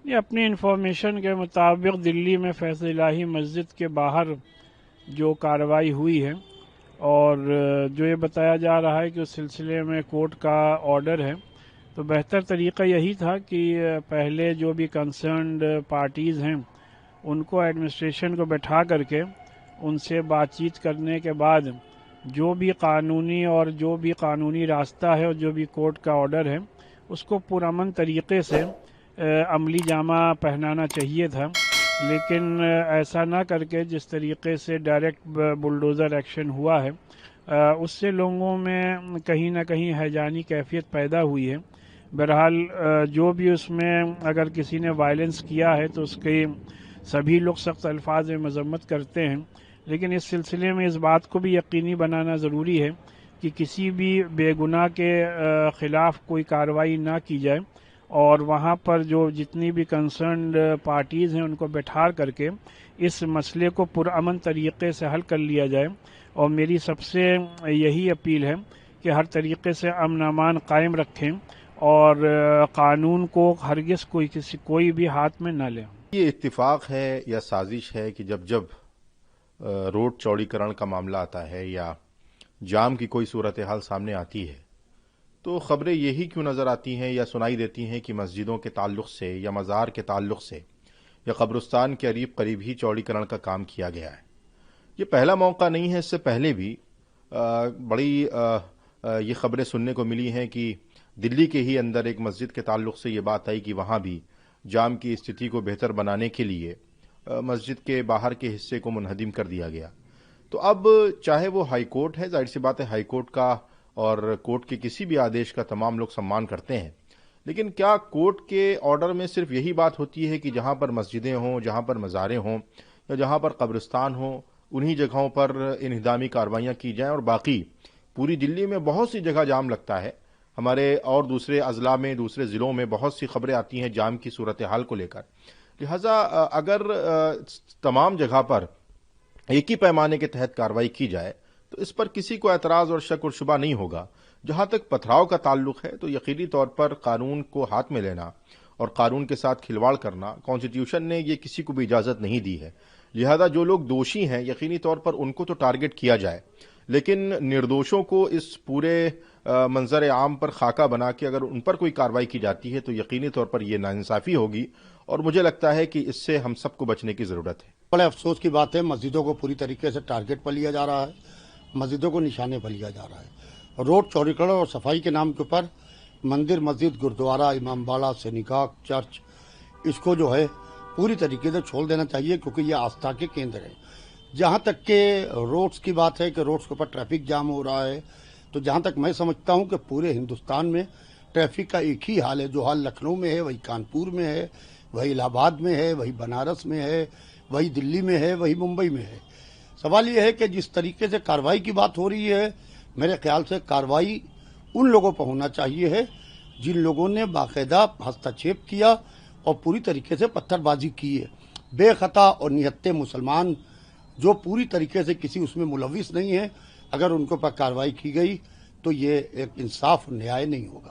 یہ اپنی انفارمیشن کے مطابق دلی میں فیض الہی مسجد کے باہر جو کارروائی ہوئی ہے اور جو یہ بتایا جا رہا ہے کہ اس سلسلے میں کورٹ کا آرڈر ہے، تو بہتر طریقہ یہی تھا کہ پہلے جو بھی کنسرنڈ پارٹیز ہیں ان کو ایڈمنسٹریشن کو بٹھا کر کے ان سے بات چیت کرنے کے بعد جو بھی قانونی اور جو بھی قانونی راستہ ہے اور جو بھی کورٹ کا آرڈر ہے اس کو پرامن طریقے سے عملی جامہ پہنانا چاہیے تھا، لیکن ایسا نہ کر کے جس طریقے سے ڈائریکٹ بلڈوزر ایکشن ہوا ہے اس سے لوگوں میں کہیں نہ کہیں ہیجانی کیفیت پیدا ہوئی ہے۔ بہرحال جو بھی اس میں اگر کسی نے وائلنس کیا ہے تو اس کے سبھی لوگ سخت الفاظ میں مذمت کرتے ہیں، لیکن اس سلسلے میں اس بات کو بھی یقینی بنانا ضروری ہے کہ کسی بھی بے گناہ کے خلاف کوئی کارروائی نہ کی جائے اور وہاں پر جو جتنی بھی کنسرنڈ پارٹیز ہیں ان کو بٹھا کر کے اس مسئلے کو پرامن طریقے سے حل کر لیا جائے۔ اور میری سب سے یہی اپیل ہے کہ ہر طریقے سے امن امان قائم رکھیں اور قانون کو ہرگز کوئی بھی ہاتھ میں نہ لیں۔ یہ اتفاق ہے یا سازش ہے کہ جب روڈ چوڑیکرن کا معاملہ آتا ہے یا جام کی کوئی صورتحال سامنے آتی ہے تو خبریں یہی کیوں نظر آتی ہیں یا سنائی دیتی ہیں کہ مسجدوں کے تعلق سے یا مزار کے تعلق سے یا قبرستان کے قریب ہی چوڑیکرن کا کام کیا گیا ہے۔ یہ پہلا موقع نہیں ہے، اس سے پہلے بھی بڑی یہ خبریں سننے کو ملی ہیں کہ دلی کے ہی اندر ایک مسجد کے تعلق سے یہ بات آئی کہ وہاں بھی جام کی استھتی کو بہتر بنانے کے لیے مسجد کے باہر کے حصے کو منہدم کر دیا گیا۔ تو اب چاہے وہ ہائی کورٹ ہے، ظاہر سی بات ہے ہائی کورٹ کا اور کورٹ کے کسی بھی آدیش کا تمام لوگ سمان کرتے ہیں، لیکن کیا کورٹ کے آرڈر میں صرف یہی بات ہوتی ہے کہ جہاں پر مسجدیں ہوں، جہاں پر مزاریں ہوں یا جہاں پر قبرستان ہوں انہی جگہوں پر انہدامی کاروائیاں کی جائیں، اور باقی پوری دلی میں بہت سی جگہ جام لگتا ہے؟ ہمارے اور دوسرے اضلاع میں، دوسرے ضلعوں میں بہت سی خبریں آتی ہیں جام کی صورتحال کو لے کر، لہذا اگر تمام جگہ پر ایک ہی پیمانے کے تحت کارروائی کی جائے تو اس پر کسی کو اعتراض اور شک اور شبہ نہیں ہوگا۔ جہاں تک پتھراؤ کا تعلق ہے تو یقینی طور پر قانون کو ہاتھ میں لینا اور قانون کے ساتھ کھلواڑ کرنا، کانسٹیٹیوشن نے یہ کسی کو بھی اجازت نہیں دی ہے، لہذا جو لوگ دوشی ہیں یقینی طور پر ان کو تو ٹارگٹ کیا جائے، لیکن نردوشوں کو اس پورے منظر عام پر خاکہ بنا کے اگر ان پر کوئی کارروائی کی جاتی ہے تو یقینی طور پر یہ ناانصافی ہوگی، اور مجھے لگتا ہے کہ اس سے ہم سب کو بچنے کی ضرورت ہے۔ بڑے افسوس کی بات ہے، مسجدوں کو پوری طریقے سے ٹارگٹ پر لیا جا رہا ہے، مسجدوں کو نشانے پر لیا جا رہا ہے۔ روڈ چوڑیکرن اور صفائی کے نام کے اوپر مندر، مسجد، گردوارہ، امام باڑہ، سینیگاگ، چرچ، اس کو جو ہے پوری طریقے سے چھوڑ دینا چاہیے، کیونکہ یہ آستھا کے کیندر ہے۔ جہاں تک کہ روڈز کی بات ہے کہ روڈز کے اوپر ٹریفک جام ہو رہا ہے، تو جہاں تک میں سمجھتا ہوں کہ پورے ہندوستان میں ٹریفک کا ایک ہی حال ہے، جو حال لکھنؤ میں ہے وہی کانپور میں ہے، وہی الہ آباد میں ہے، وہی بنارس میں ہے، وہی دلی میں ہے، وہی ممبئی میں ہے۔ سوال یہ ہے کہ جس طریقے سے کارروائی کی بات ہو رہی ہے، میرے خیال سے کارروائی ان لوگوں پر ہونا چاہیے ہے جن لوگوں نے باقاعدہ ہستچھیپ کیا اور پوری طریقے سے پتھر بازی کی ہے۔ بے خطا اور نہتے مسلمان جو پوری طریقے سے کسی اس میں ملوث نہیں ہے، اگر ان کے اوپر کارروائی کی گئی تو یہ ایک انصاف اور نیائے نہیں ہوگا۔